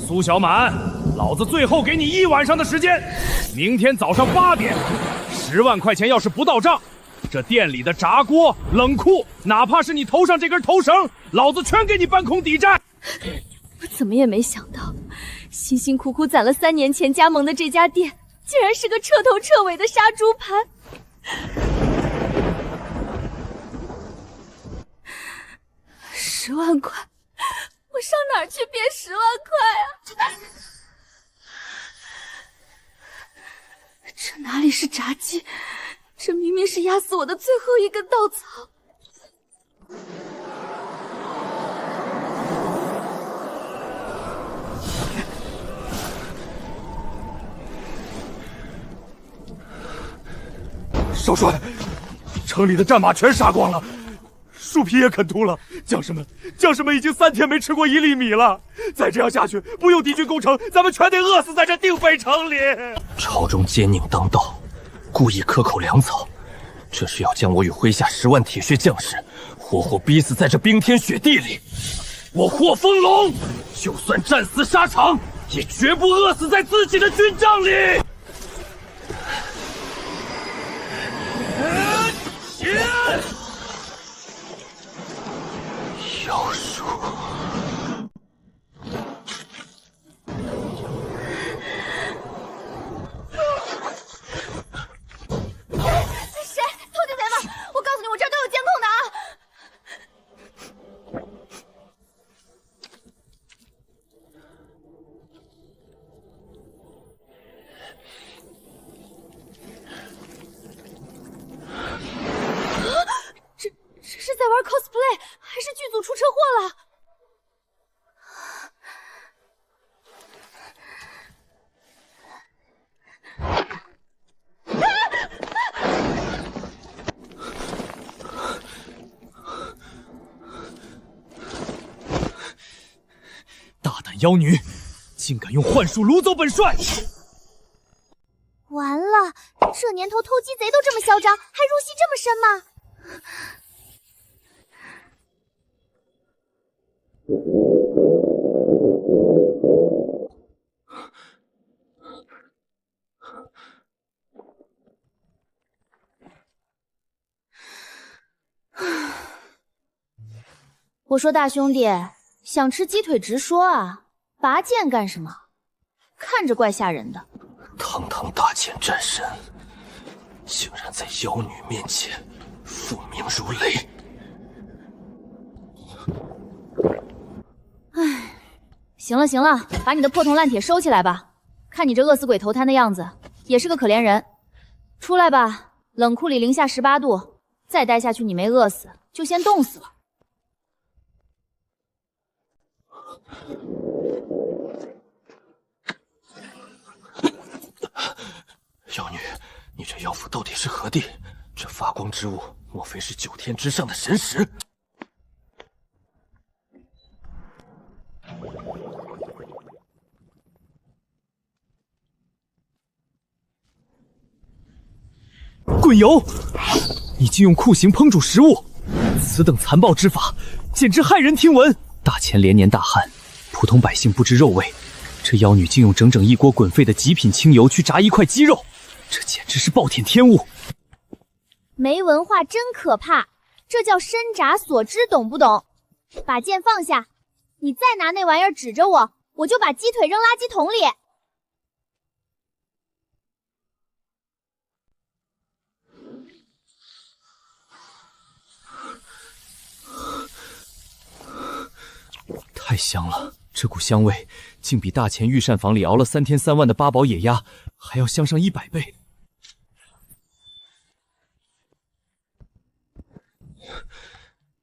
苏小满，老子最后给你1晚上的时间，明天早上8点，10万块钱要是不到账，这店里的炸锅、冷库，哪怕是你头上这根头绳，老子全给你搬空抵债。我怎么也没想到，辛辛苦苦攒了3年前加盟的这家店，竟然是个彻头彻尾的杀猪盘。10万块，我上哪儿去编10万块啊？这哪里是炸鸡，这明明是压死我的最后一根稻草。少帅，城里的战马全杀光了，树皮也啃秃了，将士们已经3天没吃过1粒米了。再这样下去，不用敌军攻城，咱们全得饿死在这定北城里。朝中奸佞当道，故意克扣粮草，这是要将我与麾下10万铁血将士活活逼死在这冰天雪地里。我霍风龙，就算战死沙场，也绝不饿死在自己的军帐里。妖术！谁？偷鸡贼吗？我告诉你，我这儿都有监控的啊！这是在玩 cosplay， 还是剧组出车祸了？大胆妖女，竟敢用幻术掳走本帅！完了，这年头偷鸡贼都这么嚣张，还入戏这么深吗？我说大兄弟，想吃鸡腿直说啊，拔剑干什么？看着怪吓人的。堂堂大剑战神，竟然在妖女面前复命如雷。唉，行了行了，把你的破铜烂铁收起来吧。看你这饿死鬼投胎的样子，也是个可怜人。出来吧，冷库里零下18度，再待下去你没饿死，就先冻死了。妖女，你这妖府到底是何地？这发光之物，莫非是9天之上的神石？滚油！你竟用酷刑烹煮食物，此等残暴之法，简直骇人听闻。大前连年大旱，普通百姓不知肉味，这妖女竟用整整1锅滚沸的极品清油去炸1块鸡肉，这简直是暴殄天物。没文化真可怕，这叫生炸所知，懂不懂？把剑放下，你再拿那玩意儿指着我，我就把鸡腿扔垃圾桶里。太香了，这股香味竟比大前御膳房里熬了3天3万的8宝野鸭还要香上100倍。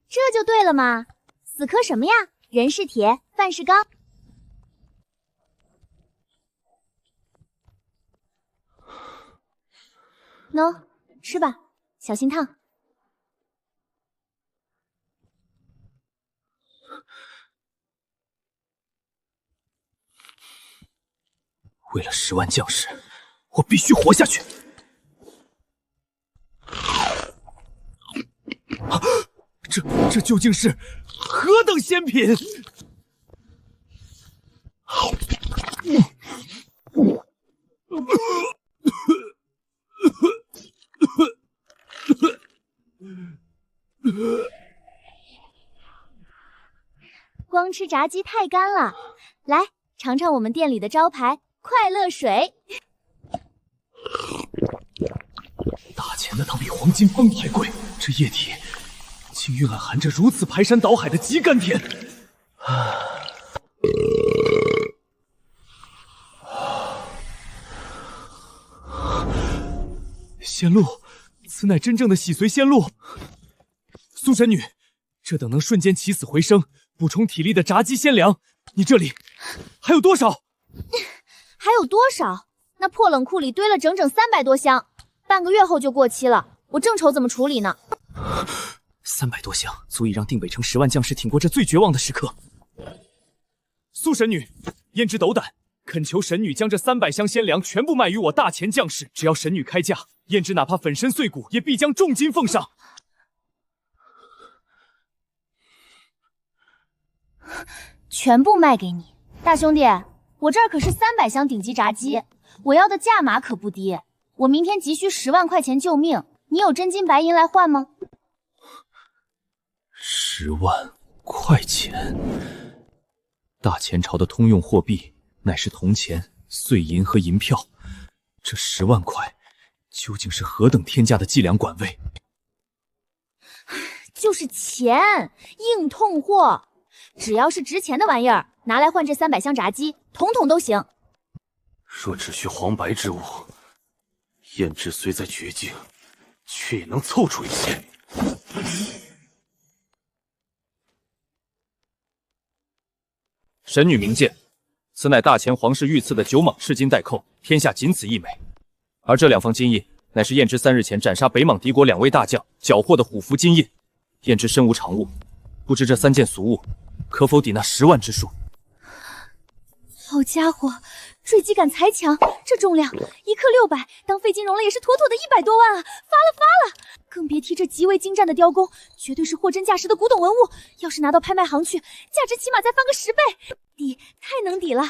这就对了嘛，死磕什么呀？人是铁，饭是钢。喏，吃吧，小心烫。为了10万将士，我必须活下去。这究竟是何等仙品？光吃炸鸡太干了，来尝尝我们店里的招牌快乐水。大钱的汤比黄金帮还贵，这液体竟蕴含着如此排山倒海的极甘甜。仙露，此乃真正的洗髓仙露。苏神女，这等能瞬间起死回生、补充体力的炸鸡鲜粮，你这里还有多少？还有多少？那破冷库里堆了整整300多箱，半个月后就过期了，我正愁怎么处理呢。300多箱，足以让定北城10万将士挺过这最绝望的时刻。苏神女，胭脂斗胆，恳求神女将这300箱鲜粮全部卖于我大钱将士，只要神女开价，胭脂哪怕粉身碎骨，也必将重金奉上。全部卖给你，大兄弟，我这儿可是300箱顶级炸鸡，我要的价码可不低。我明天急需10万块钱救命，你有真金白银来换吗？10万块钱？大前朝的通用货币乃是铜钱、碎银和银票，这10万块究竟是何等天价的计量管位？就是钱，硬通货，只要是值钱的玩意儿，拿来换这300箱炸鸡，统统都行。若只需黄白之物，胭脂虽在绝境，却也能凑出一些。神女明鉴，此乃大前皇室御赐的9蟒赤金带扣，天下仅此一枚。而这2方金印，乃是胭脂3日前斩杀北莽敌国2位大将缴获的虎符金印。胭脂身无长物，不知这3件俗物可否抵那10万之数？好家伙，坠机感才强，这重量1克600，当废金融了也是妥妥的100多万啊！发了！更别提这极为精湛的雕工，绝对是货真价实的古董文物。要是拿到拍卖行去，价值起码再翻个10倍，抵太能抵了。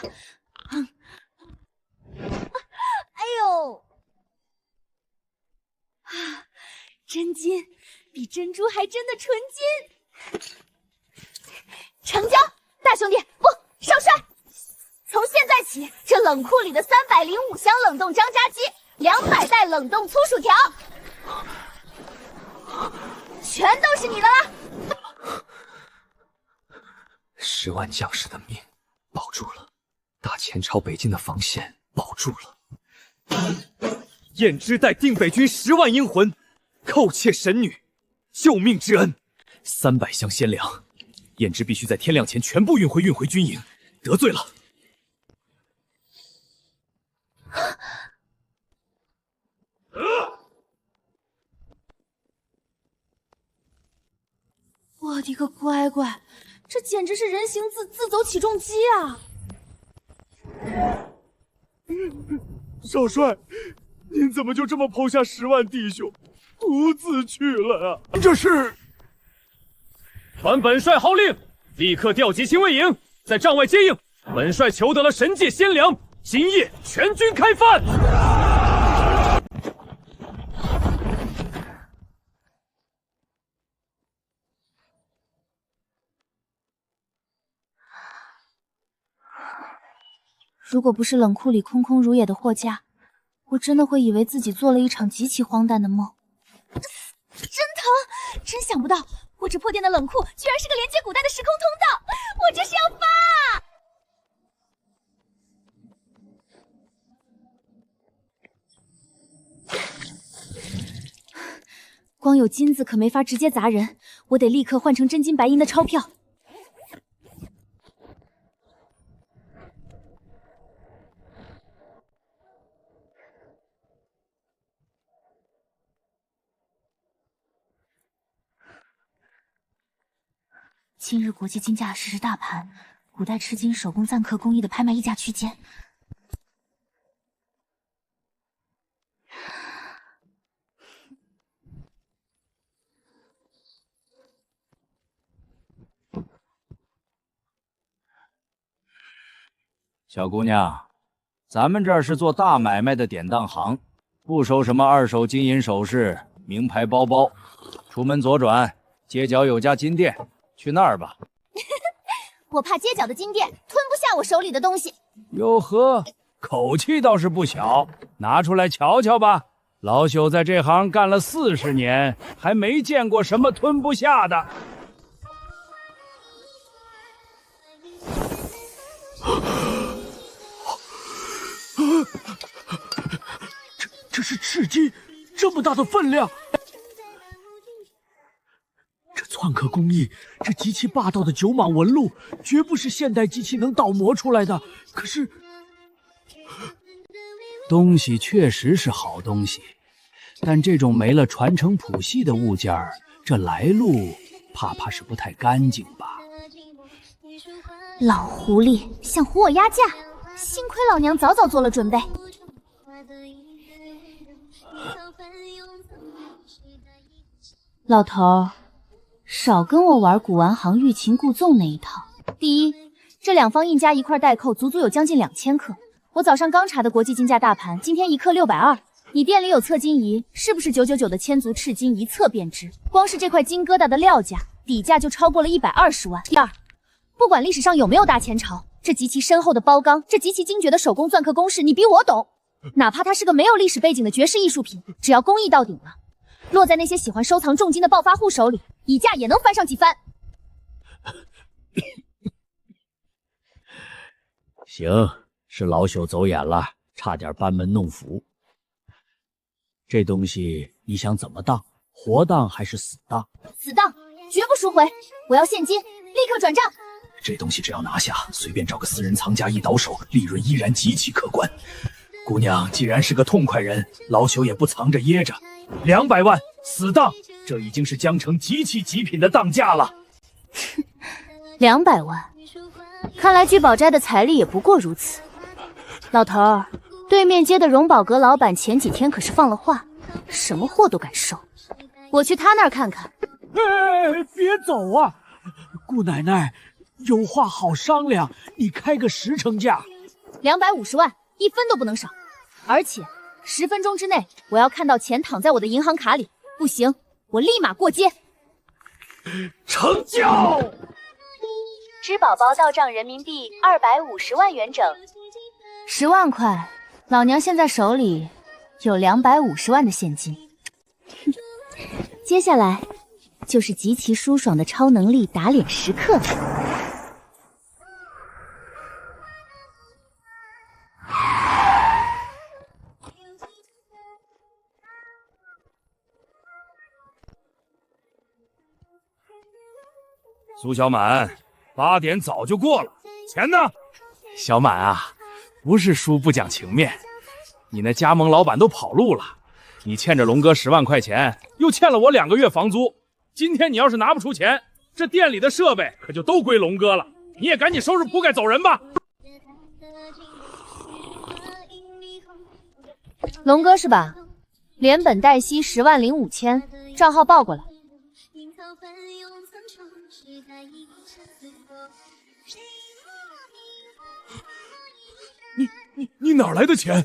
哎呦！啊，真金，比珍珠还真的纯金。成交，大兄弟，不，少帅。从现在起，这冷库里的305箱冷冻张炸鸡，200袋冷冻粗薯条，全都是你的了。10万将士的命保住了，大前朝北境的防线保住了。胭脂待定北军10万英魂，叩谢神女救命之恩。300箱鲜粮，胭脂必须在天亮前全部运回军营。得罪了。我的个乖乖，这简直是人形自走起重机啊！少帅，您怎么就这么抛下10万弟兄，独自去了啊？这是传本帅号令，立刻调集亲卫营，在帐外接应。本帅求得了神界鲜粮，今夜全军开饭。如果不是冷库里空空如也的货架，我真的会以为自己做了一场极其荒诞的梦。真疼！真想不到，我这破店的冷库居然是个连接古代的时空通道，我这是要发！光有金子可没法直接砸人，我得立刻换成真金白银的钞票。今日国际金价实时大盘，古代赤金手工暂刻工艺的拍卖溢价区间。小姑娘，咱们这儿是做大买卖的典当行，不收什么2手金银首饰、名牌包包。出门左转，街角有家金店，去那儿吧。我怕街角的金店吞不下我手里的东西。哟呵，口气倒是不小，拿出来瞧瞧吧。老朽在这行干了40年，还没见过什么吞不下的。这是赤金，这么大的分量，这篆刻工艺，这极其霸道的九码纹路，绝不是现代机器能倒模出来的。可是，东西确实是好东西，但这种没了传承谱系的物件儿，这来路怕是不太干净吧？老狐狸想唬我压价，幸亏老娘早早做了准备。老头，少跟我玩古玩行欲擒故纵那一套。第一，这2方印加一块代扣，足足有将近2000克。我早上刚查的国际金价大盘，今天1克620。你店里有测金仪，是不是999的千足赤金一测便知？光是这块金疙瘩的料价，底价就超过了120万。第二，不管历史上有没有大前朝，这极其深厚的包钢，这极其精绝的手工篆刻公式，你比我懂。哪怕它是个没有历史背景的绝世艺术品，只要工艺到顶了，落在那些喜欢收藏重金的暴发户手里，溢价也能翻上几番。行，是老朽走眼了，差点班门弄斧。这东西你想怎么当？活当还是死当？死当，绝不赎回！我要现金，立刻转账。这东西只要拿下，随便找个私人藏家一倒手，利润依然极其可观。姑娘既然是个痛快人，老朽也不藏着掖着，200万死当，这已经是江城极其极品的当价了。200万，看来聚宝斋的财力也不过如此。老头儿，对面街的荣宝阁老板前几天可是放了话，什么货都敢收。我去他那儿看看。哎，别走啊！姑奶奶，有话好商量，你开个10成价。250万，1分都不能少。而且10分钟之内，我要看到钱躺在我的银行卡里，不行，我立马过街。成交！支宝宝到账人民币250万元整，10万块，老娘现在手里有250万的现金。接下来就是极其舒爽的超能力打脸时刻了。苏小满，8点早就过了，钱呢？小满啊，不是叔不讲情面，你那加盟老板都跑路了，你欠着龙哥10万块钱，又欠了我2个月房租。今天你要是拿不出钱，这店里的设备可就都归龙哥了。你也赶紧收拾铺盖走人吧。龙哥是吧？连本带息10万零5千，账号报过来。你哪来的钱？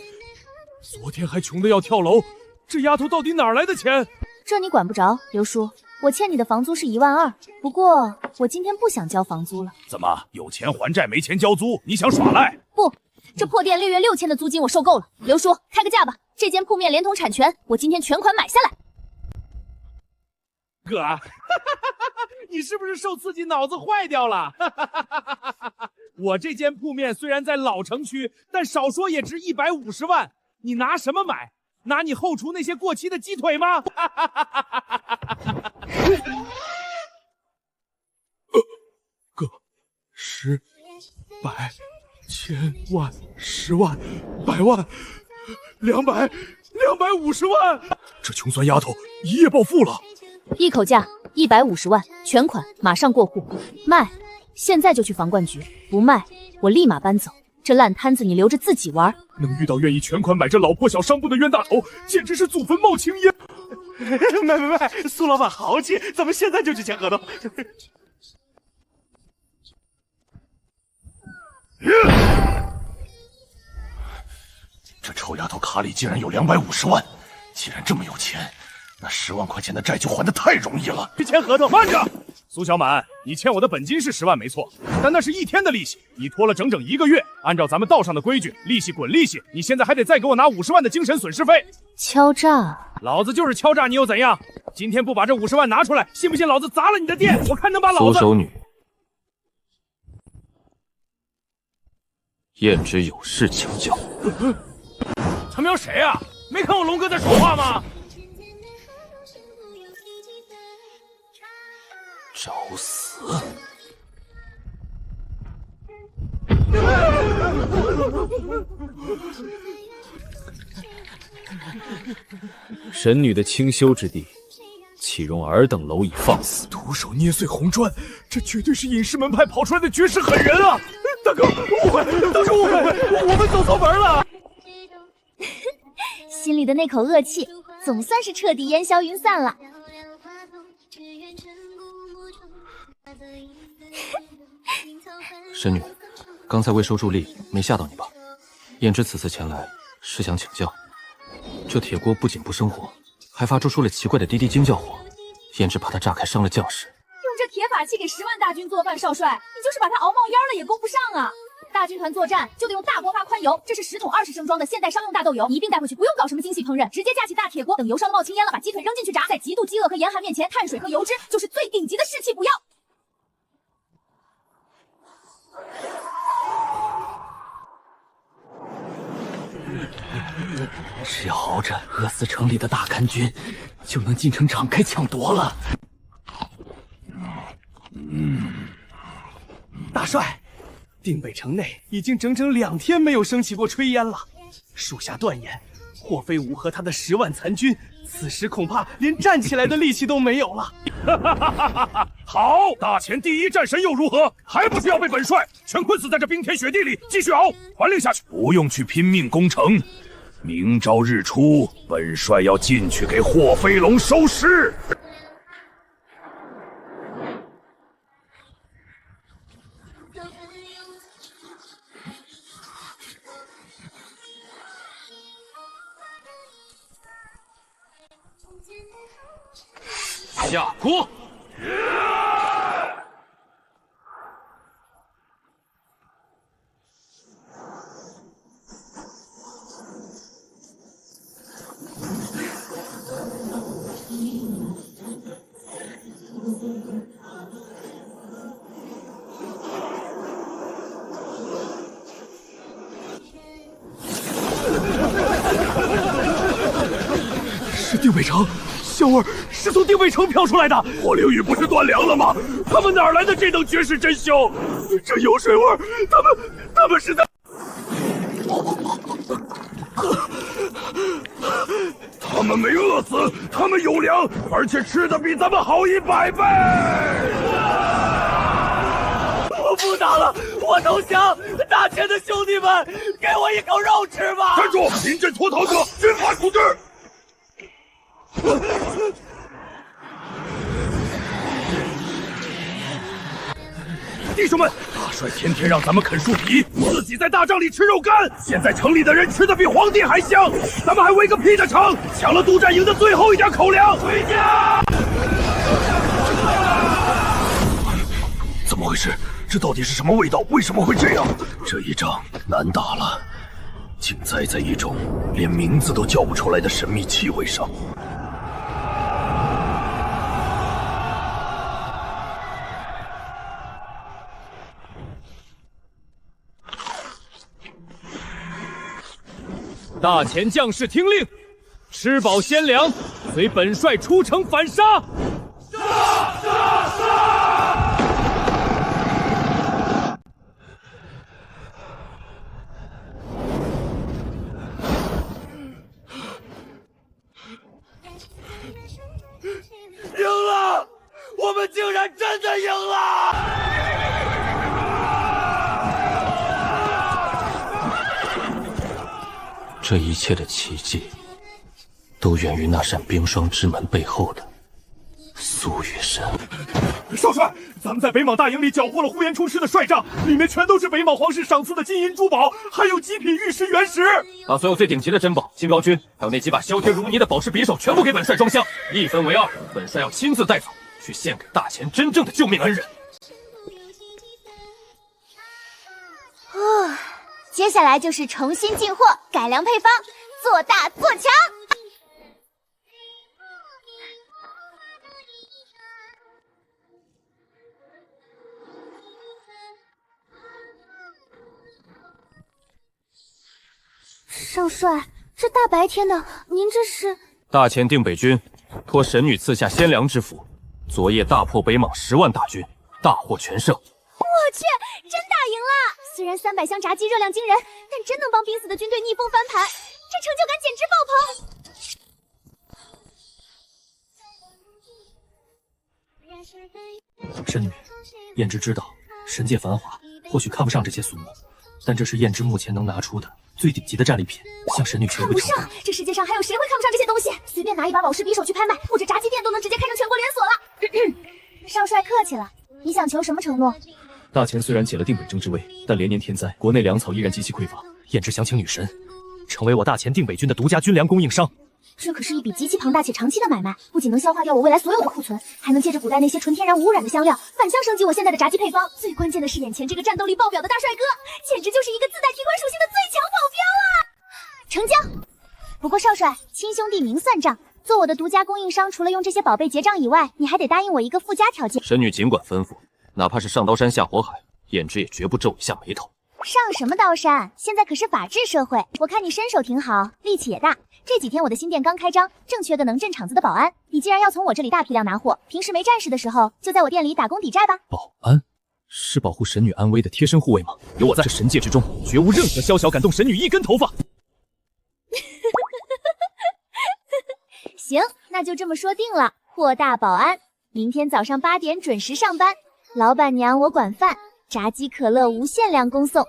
昨天还穷得要跳楼，这丫头到底哪来的钱？这你管不着，刘叔。我欠你的房租是1万2，不过我今天不想交房租了。怎么有钱还债没钱交租？你想耍赖？不，这破店6月6000的租金我受够了。刘叔，开个价吧，这间铺面连同产权，我今天全款买下来。哥，你是不是受刺激脑子坏掉了？我这间铺面虽然在老城区，但少说也值150万。你拿什么买？拿你后厨那些过期的鸡腿吗？哥，10、100、千万、10万、100万、250万，这穷酸丫头一夜暴富了。一口价150万，全款马上过户，卖现在就去房管局，不卖我立马搬走。这烂摊子你留着自己玩。能遇到愿意全款买这老破小商铺的冤大头，简直是祖坟冒青烟。卖，苏老板豪气，咱们现在就去签合同。这臭丫头卡里竟然有250万，既然这么有钱，那10万块钱的债就还得太容易了。签合同。慢着，苏小满，你欠我的本金是10万没错，但那是1天的利息，你拖了整整1个月。按照咱们道上的规矩，利息滚利息，你现在还得再给我拿50万的精神损失费。敲诈？老子就是敲诈，你又怎样？今天不把这50万拿出来，信不信老子砸了你的店？我看能把老子。苏守女，燕之有事请教。他们有谁啊？没看我龙哥在说话吗？找死！神女的清修之地，岂容尔等蝼蚁放肆？徒手捏碎红砖，这绝对是隐士门派跑出来的绝世狠人啊！大哥，误会，大哥误会，我们走错门了。心里的那口恶气总算是彻底烟消云散了。神女，刚才未收助力，没吓到你吧？燕之此次前来是想请教，这铁锅不仅不生火，还发出了奇怪的滴滴惊叫火。燕之怕它炸开伤了将士。用这铁法器给10万大军做饭，少帅，你就是把它熬冒烟了也够不上啊！大军团作战就得用大锅发宽油，这是10桶20升装的现代商用大豆油，你一并带回去，不用搞什么精细烹饪，直接架起大铁锅，等油烧的冒青烟了，把鸡腿扔进去炸。在极度饥饿和严寒面前，碳水和油脂就是最顶级的士气补药。只要熬着饿死城里的大甘军，就能进城敞开抢夺了。大帅，定北城内已经整整2天没有升起过炊烟了。属下断言，霍飞武和他的10万残军，此时恐怕连站起来的力气都没有了。好，大前第一战神又如何？还不是要被本帅全困死在这冰天雪地里？继续熬，传令下去，不用去拼命攻城。明朝日出，本帅要进去给霍飞龙收尸。下锅！是定北城，小儿是从定北城飘出来的。火灵雨不是断粮了吗？他们哪来的这等绝世真凶？这油水味儿，他们是在……他们没饿死，他们有粮，而且吃的比咱们好100倍。我不打了，我投降！大前的兄弟们，给我一口肉吃吧！站住！临阵脱逃者，军法处置！弟兄们，大帅天天让咱们啃树皮，自己在大帐里吃肉干。现在城里的人吃的比皇帝还香，咱们还围个屁的城，抢了督战营的最后一点口粮，回家！怎么回事？这到底是什么味道？为什么会这样？这一仗难打了，竟栽在一种连名字都叫不出来的神秘气味上。大前将士听令，吃饱鲜粮，随本帅出城反杀！赢了！我们竟然真的赢了！这一切的奇迹，都源于那扇冰霜之门背后的苏雨神。少帅，咱们在北莽大营里缴获了呼延出师的帅帐，里面全都是北莽皇室赏赐的金银珠宝，还有极品玉石原石。把所有最顶级的珍宝、金镖君，还有那几把削铁如泥的宝石匕首，全部给本帅装箱，一分为二。本帅要亲自带走，去献给大前真正的救命恩人。接下来就是重新进货，改良配方，做大做强。少帅，这大白天的，您这是？大前定北军托神女赐下仙粮之福，昨夜大破北莽10万大军，大获全胜。我去，真打赢了！虽然300箱炸鸡热量惊人，但真能帮濒死的军队逆风翻盘，这成就感简直爆棚！神女，燕之知道神界繁华，或许看不上这些俗物，但这是燕之目前能拿出的最顶级的战利品，向神女求个诚。看不上？这世界上还有谁会看不上这些东西？随便拿一把宝石匕首去拍卖，或者炸鸡店都能直接开成全国连锁了。少帅客气了，你想求什么承诺？大前虽然解了定北征之威，但连年天灾，国内粮草依然极其匮乏。燕之想请女神成为我大前定北军的独家军粮供应商。这可是一笔极其庞大且长期的买卖，不仅能消化掉我未来所有的库存，还能借着古代那些纯天然无污染的香料，反向升级我现在的炸鸡配方。最关键的是，眼前这个战斗力爆表的大帅哥，简直就是一个自带提款属性的最强保镖啊！成交。不过少帅，亲兄弟明算账，做我的独家供应商，除了用这些宝贝结账以外，你还得答应我一个附加条件。神女尽管吩咐，哪怕是上刀山下火海，燕之也绝不皱一下眉头。上什么刀山？现在可是法治社会，我看你身手挺好，力气也大。这几天我的新店刚开张，正缺个能镇场子的保安。你既然要从我这里大批量拿货，平时没战事的时候，就在我店里打工抵债吧。保安是保护神女安危的贴身护卫吗？有我在，这神界之中绝无任何宵小敢动神女一根头发。行，那就这么说定了。货大保安，明天早上8点准时上班。老板娘我管饭，炸鸡可乐无限量供送。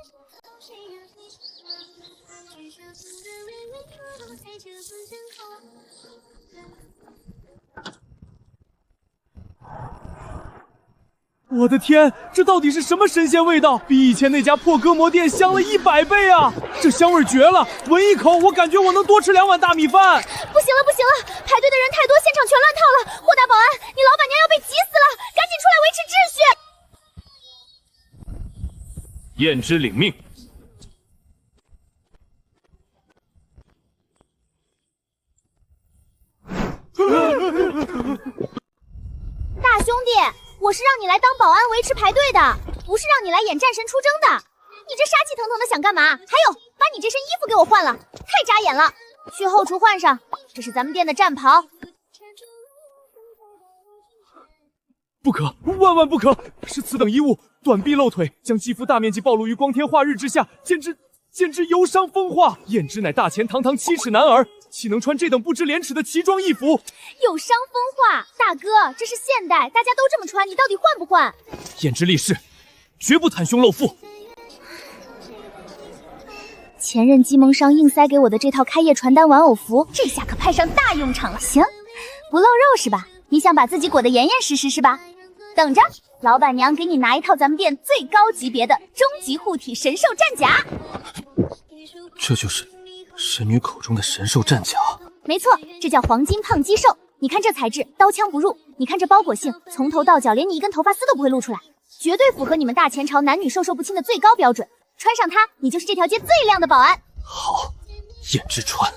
我的天，这到底是什么神仙味道？比以前那家破割馍店香了100倍啊！这香味绝了，闻一口，我感觉我能多吃2碗大米饭。不行了，不行了，排队的人太多，现场全乱套了。货大保安，你老板娘要被急死了，赶紧出来维持秩序。燕之领命。大兄弟，我是让你来当保安维持排队的，不是让你来演战神出征的。你这杀气腾腾的想干嘛？还有，把你这身衣服给我换了，太扎眼了。去后厨换上，这是咱们店的战袍。不可，万万不可！是此等衣物，短臂露腿，将肌肤大面积暴露于光天化日之下，简直油伤风化。燕之乃大前堂堂7尺男儿，岂能穿这等不知廉耻的奇装异服？有伤风化，大哥，这是现代，大家都这么穿，你到底换不换？燕之立誓，绝不袒胸露腹。前任鸡盟商硬塞给我的这套开业传单玩偶服，这下可派上大用场了。行，不露肉是吧？你想把自己裹得严严实实是吧？等着，老板娘给你拿一套咱们店最高级别的终极护体神兽战甲。这就是神女口中的神兽战甲？没错，这叫黄金胖肌兽。你看这材质，刀枪不入；你看这包裹性，从头到脚连你一根头发丝都不会露出来，绝对符合你们大前朝男女授受不亲的最高标准。穿上它，你就是这条街最靓的保安。好，燕之穿。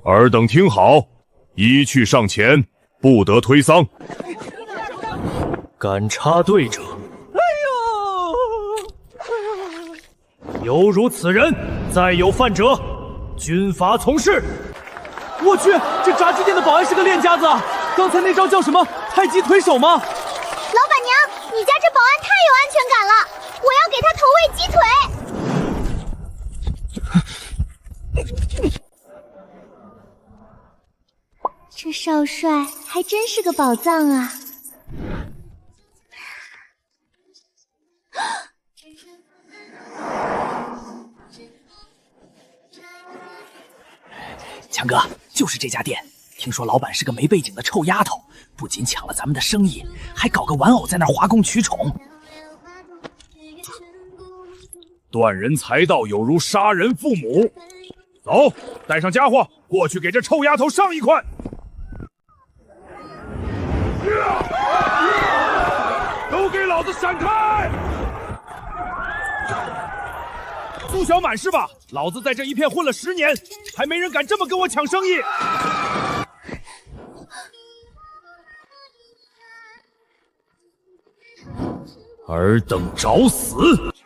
尔等听好，一去上前，不得推搡。敢插队者，犹如此人，再有犯者，军法从事。我去，这炸鸡店的保安是个练家子啊！刚才那招叫什么？太极腿手吗？老板娘，你家这保安太有安全感了，我要给他投喂鸡腿。这少帅还真是个宝藏啊！强哥，就是这家店。听说老板是个没背景的臭丫头，不仅抢了咱们的生意，还搞个玩偶在那儿哗宫取宠。断人财道有如杀人父母。走，带上家伙，过去给这臭丫头上一块。都给老子闪开！苏小满是吧？老子在这一片混了10年，还没人敢这么跟我抢生意。尔等找死！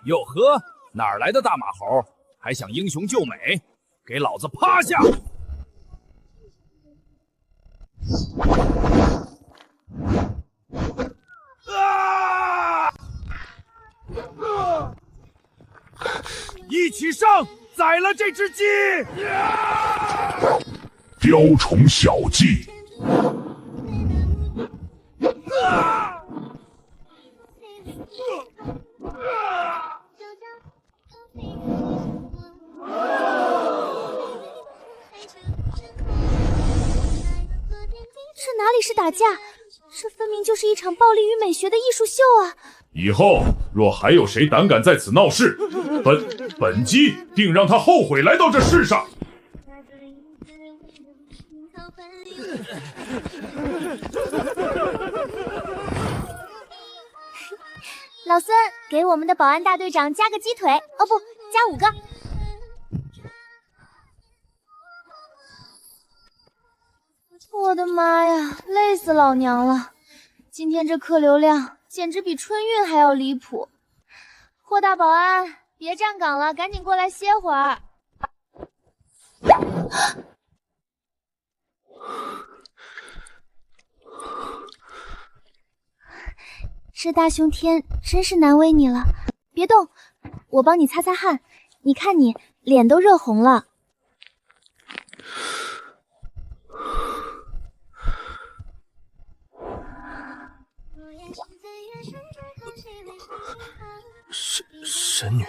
哟呵，哪儿来的大马猴？还想英雄救美？给老子趴下！一起上，宰了这只鸡！雕虫小技。这哪里是打架，这分明就是一场暴力与美学的艺术秀啊！以后若还有谁胆敢在此闹事，本姬定让他后悔来到这世上。老孙，给我们的保安大队长加个鸡腿，哦不，加5个。我的妈呀，累死老娘了！今天这客流量简直比春运还要离谱。霍大保安，别站岗了，赶紧过来歇会儿。这大冬天真是难为你了，别动，我帮你擦擦汗。你看你脸都热红了。神女，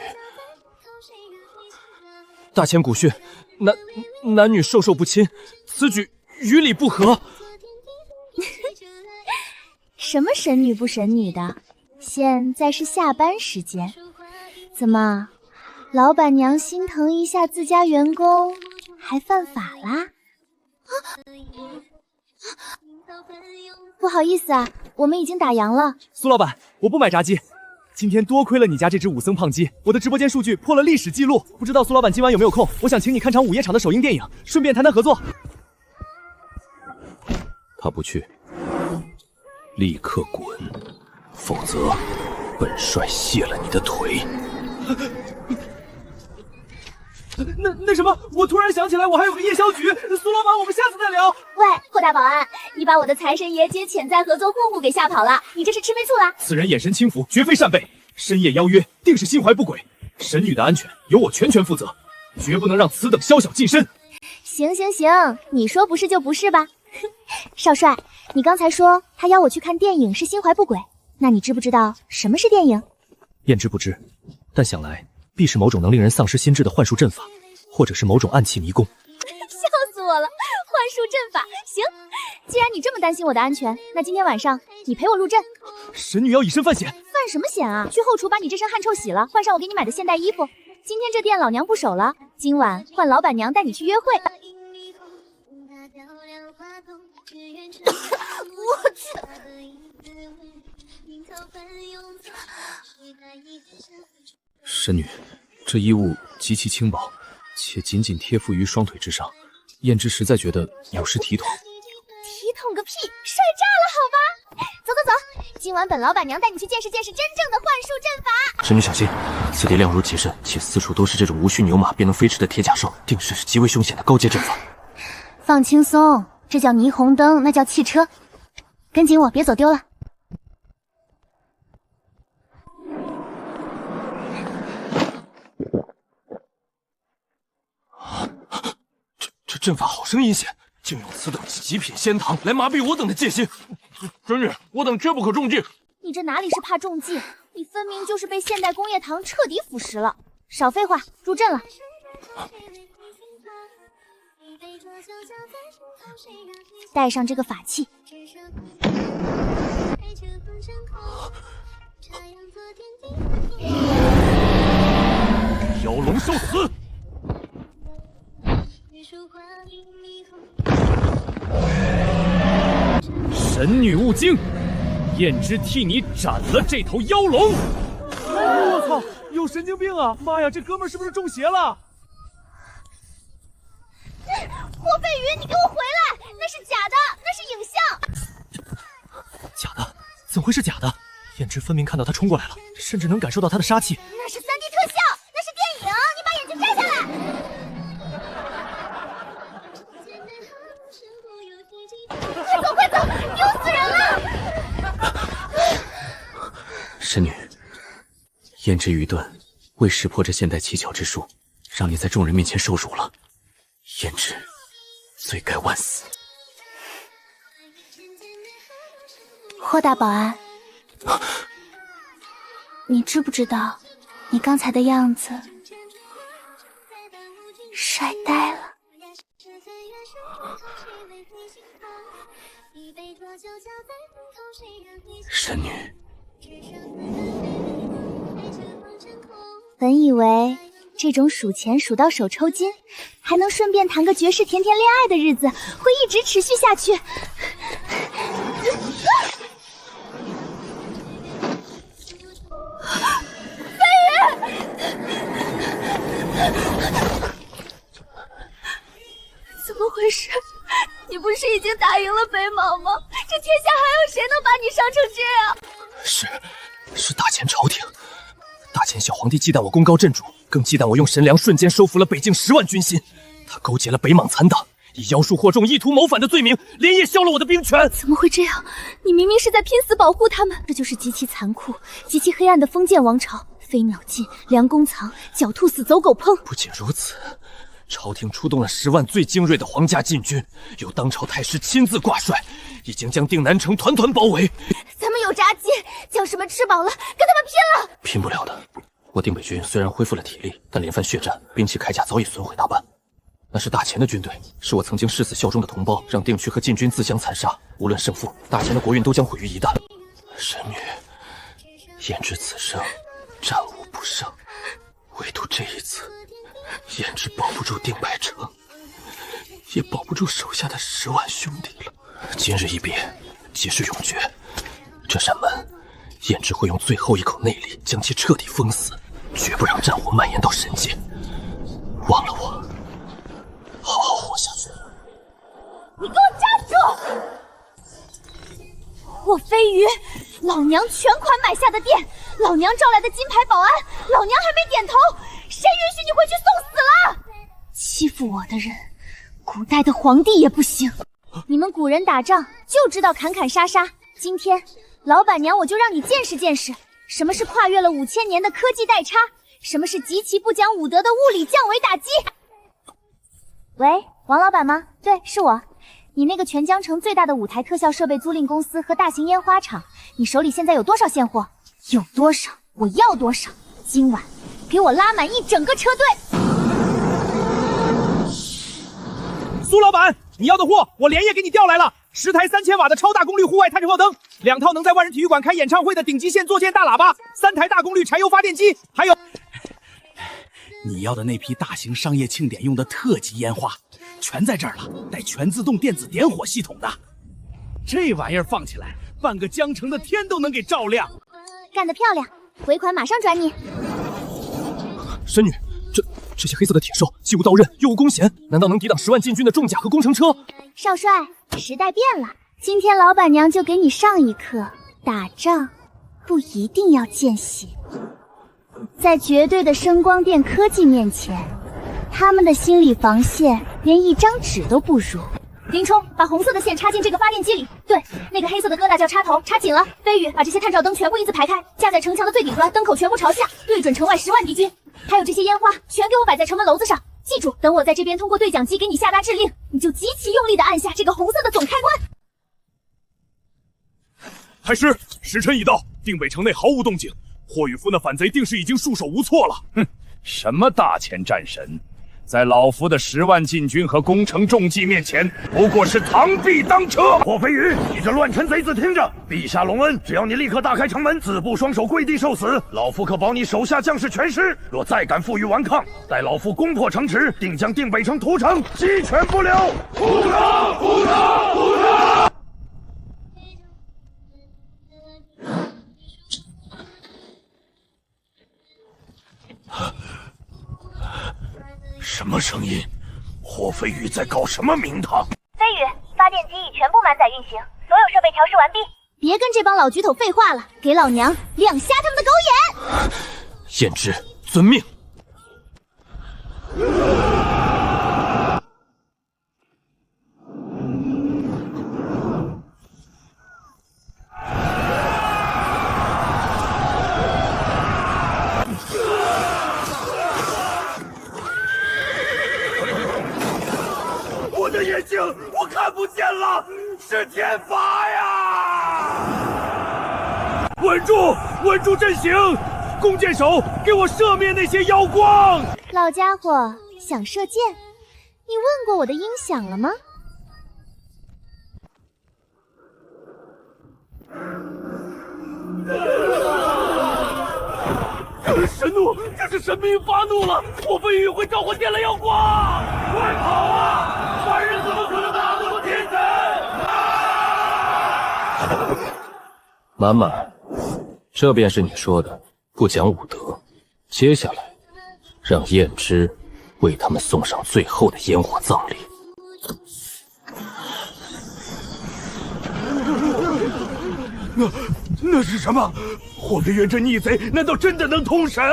大千古训，男女授受不亲，此举与理不合。什么神女不神女的？现在是下班时间，怎么，老板娘心疼一下自家员工，还犯法啦？不好意思啊，我们已经打烊了。苏老板，我不买炸鸡。今天多亏了你家这只武僧胖鸡，我的直播间数据破了历史记录。不知道苏老板今晚有没有空？我想请你看场午夜场的首映电影，顺便谈谈合作。他不去，立刻滚，否则本帅卸了你的腿。那什么，我突然想起来，我还有个夜宵局。苏老板，我们下次再聊。喂，霍大保安，你把我的财神爷兼潜在合作户户给吓跑了，你这是吃没醋啦？此人眼神轻浮，绝非善辈，深夜邀约，定是心怀不轨。神女的安全由我全权负责，绝不能让此等宵小近身。行行行，你说不是就不是吧。少帅，你刚才说他邀我去看电影是心怀不轨，那你知不知道什么是电影？燕之不知，但想来必是某种能令人丧失心智的幻术阵法，或者是某种暗器迷宫。笑死我了，幻术阵法。行，既然你这么担心我的安全，那今天晚上你陪我入阵。神女要以身犯险。犯什么险啊？去后厨把你这身汗臭洗了，换上我给你买的现代衣服。今天这店老娘不守了，今晚换老板娘带你去约会。我去！神女，这衣物极其轻薄，且紧紧贴附于双腿之上，燕之实在觉得有失体统。体统个屁，帅炸了好吧？走走走，今晚本老板娘带你去见识见识真正的幻术阵法。神女小心，此地亮如其身，且四处都是这种无需牛马便能飞驰的铁甲兽，定是极为凶险的高阶阵法。放轻松，这叫霓虹灯，那叫汽车。跟紧我，别走丢了。这阵法好生阴险，竟用此等极品仙糖来麻痹我等的戒心。神女，我等绝不可中计。你这哪里是怕中计，你分明就是被现代工业糖彻底腐蚀了。少废话，入阵了。带上这个法器。妖龙受死！神女悟净，燕之替你斩了这头妖龙！我操，有神经病啊！妈呀，这哥们儿是不是中邪了？霍飞鱼，你给我回来！那是假的，那是影像。假的？怎么会是假的？燕之分明看到他冲过来了，甚至能感受到他的杀气。那是3D 特效，那是电影，你把眼睛摘下来！快走快走，丢死人了！神女，燕之愚钝，未识破这现代奇巧之术，让你在众人面前受辱了。燕之罪该万死。霍大保安，你知不知道，你刚才的样子帅呆了。神女，本以为这种数钱数到手抽筋，还能顺便谈个绝世甜甜恋爱的日子，会一直持续下去。怎么回事？你不是已经打赢了北莽吗？这天下还有谁能把你伤成这样？是大前朝廷，大前小皇帝忌惮我功高震主，更忌惮我用神粮瞬间收服了北境10万军心。他勾结了北莽残党，以妖术惑众、意图谋反的罪名，连夜削了我的兵权。怎么会这样？你明明是在拼死保护他们。这就是极其残酷、极其黑暗的封建王朝。飞鸟尽，良弓藏，狡兔死，走狗烹。不仅如此，朝廷出动了10万最精锐的皇家禁军，由当朝太师亲自挂帅，已经将定南城团团包围。咱们有炸鸡，将士们吃饱了，跟他们拼了！拼不了的。我定北军虽然恢复了体力，但连番血战，兵器铠甲早已损毁大半。那是大前的军队，是我曾经誓死效忠的同胞，让定区和禁军自相残杀。无论胜负，大前的国运都将毁于一旦。神女，燕之此生战无不胜，唯独这一次，燕之保不住定白城，也保不住手下的10万兄弟了。今日一别，即是永诀。这扇门，燕之会用最后一口内力将其彻底封死，绝不让战火蔓延到神界。忘了我，好好活下去。你给我站住！霍飞鱼，老娘全款买下的店，老娘招来的金牌保安，老娘还没点头，谁允许你回去送死了？欺负我的人，古代的皇帝也不行。你们古人打仗就知道砍砍杀杀，今天老板娘我就让你见识见识，什么是跨越了5000年的科技代差，什么是极其不讲武德的物理降维打击。喂，王老板吗？对，是我。你那个全江城最大的舞台特效设备租赁公司和大型烟花厂，你手里现在有多少现货？有多少我要多少，今晚给我拉满一整个车队。苏老板，你要的货我连夜给你调来了，10台3000瓦的超大功率户外探照灯，2套能在万人体育馆开演唱会的顶级线座键大喇叭，3台大功率柴油发电机，还有你要的那批大型商业庆典用的特级烟花，全在这儿了，带全自动电子点火系统的。这玩意儿放起来，半个江城的天都能给照亮。干得漂亮，回款马上转你。神女，这些黑色的铁兽既无刀刃又无弓弦，难道能抵挡10万禁军的重甲和工程车？少帅，时代变了，今天老板娘就给你上一课，打仗不一定要见血。在绝对的声光电科技面前，他们的心理防线连一张纸都不如。林冲，把红色的线插进这个发电机里。对，那个黑色的疙瘩叫插头，插紧了。飞宇，把这些探照灯全部一字排开，架在城墙的最顶端，灯口全部朝下，对准城外10万敌军。还有这些烟花，全给我摆在城门楼子上。记住，等我在这边通过对讲机给你下达指令，你就极其用力的按下这个红色的总开关。太师，时辰已到，定北城内毫无动静，霍宇夫那反贼定是已经束手无措了。哼，什么大前战神，在老夫的10万禁军和攻城重骑面前，不过是螳臂当车。霍飞宇，你这乱臣贼子，听着！陛下隆恩，只要你立刻大开城门，自布双手跪地受死，老夫可保你手下将士全尸。若再敢负隅顽抗，待老夫攻破城池，定将定北城屠城，鸡犬不留！屠城！屠城！屠城！什么声音？霍飞宇在搞什么名堂？飞宇，发电机已全部满载运行，所有设备调试完毕。别跟这帮老举头废话了，给老娘亮瞎他们的狗眼！燕之，遵命。我的眼睛，我看不见了，是天罚呀！稳住，稳住阵型！弓箭手，给我射灭那些妖光！老家伙想射箭？你问过我的音响了吗？神怒，这是神明发怒了！霍飞宇会召唤天雷妖光！快跑啊！凡人怎么可能打得过天神？满满，这便是你说的不讲武德。接下来，让燕之为他们送上最后的烟火葬礼。那是什么？霍飞远这逆贼，难道真的能通神？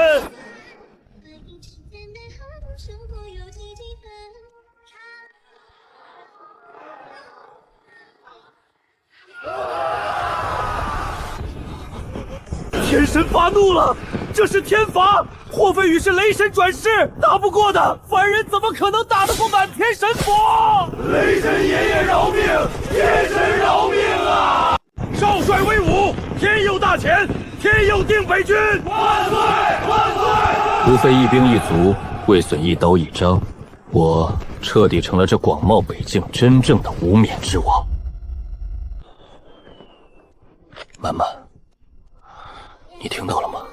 天神发怒了，这是天罚！霍飞宇是雷神转世，打不过的，凡人怎么可能打得过满天神佛？雷神爷爷饶命！天神饶命啊！少帅威武，天佑大前，天佑定北军！万岁！万岁！无非一兵一卒，未损一刀一张，我彻底成了这广袤北境真正的无冕之王。满满，你听到了吗？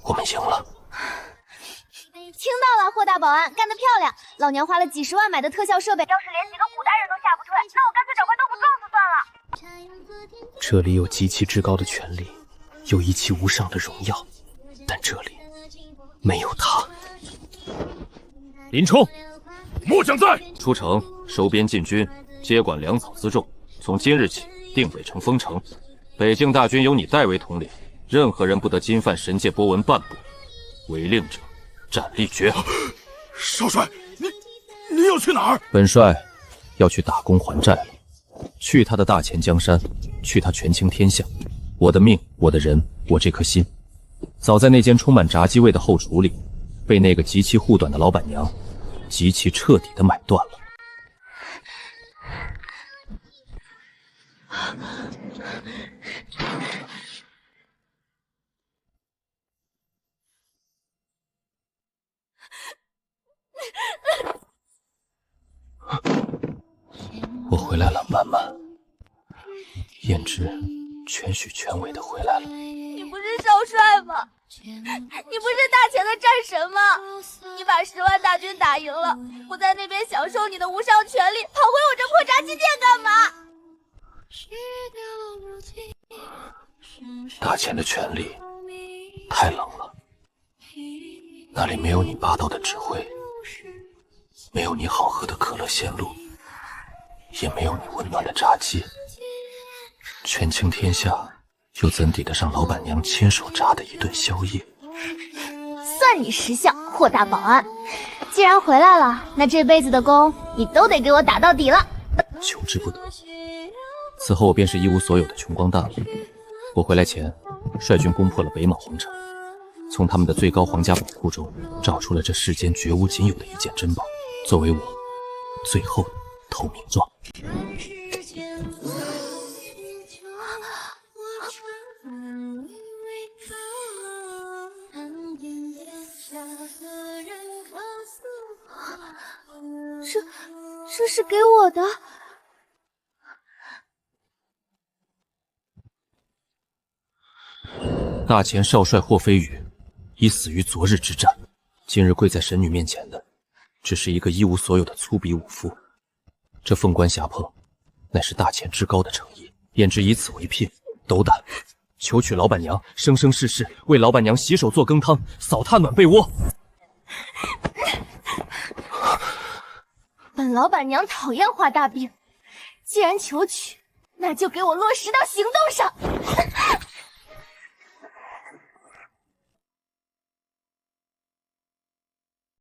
我们赢了。听到了，霍大保安，干得漂亮！老娘花了几10万买的特效设备，要是连几个古代人都下不出来，那我干脆找块豆腐撞死算了。这里有极其至高的权力，有一期无上的荣耀，但这里没有他。林冲，末将在。出城收编禁军，接管粮草辎重。从今日起，定北城封城，北境大军由你代为统领，任何人不得侵犯神界波纹半步，违令者斩立决。少帅，你要去哪儿？本帅要去打工还债了，去他的大钱江山，去他权倾天下。我的命，我的人，我这颗心，早在那间充满炸鸡味的后厨里，被那个极其护短的老板娘极其彻底的买断了。我回来了，满满。燕之全许全委的回来了。你不是少帅吗？你不是大前的战神吗？你把10万大军打赢了，不在那边享受你的无上权力，跑回我这破炸鸡店干嘛？大前的权力太冷了，那里没有你霸道的指挥，没有你好喝的可乐鲜露，也没有你温暖的炸鸡。权倾天下，又怎抵得上老板娘亲手炸的一顿宵夜？算你识相，霍大保安。既然回来了，那这辈子的工你都得给我打到底了。求之不得。此后我便是一无所有的穷光蛋了。我回来前，率军攻破了北邙皇城，从他们的最高皇家宝库中找出了这世间绝无仅有的一件珍宝，作为我最后的投名状。这是给我的。大前少帅霍飞羽已死于昨日之战，今日跪在神女面前的，只是一个一无所有的粗鄙武夫。这凤冠霞帔，乃是大前至高的诚意，焉知以此为聘，斗胆求娶老板娘，生生世世为老板娘洗手做羹汤，扫榻暖被窝。本老板娘讨厌画大饼，既然求娶，那就给我落实到行动上。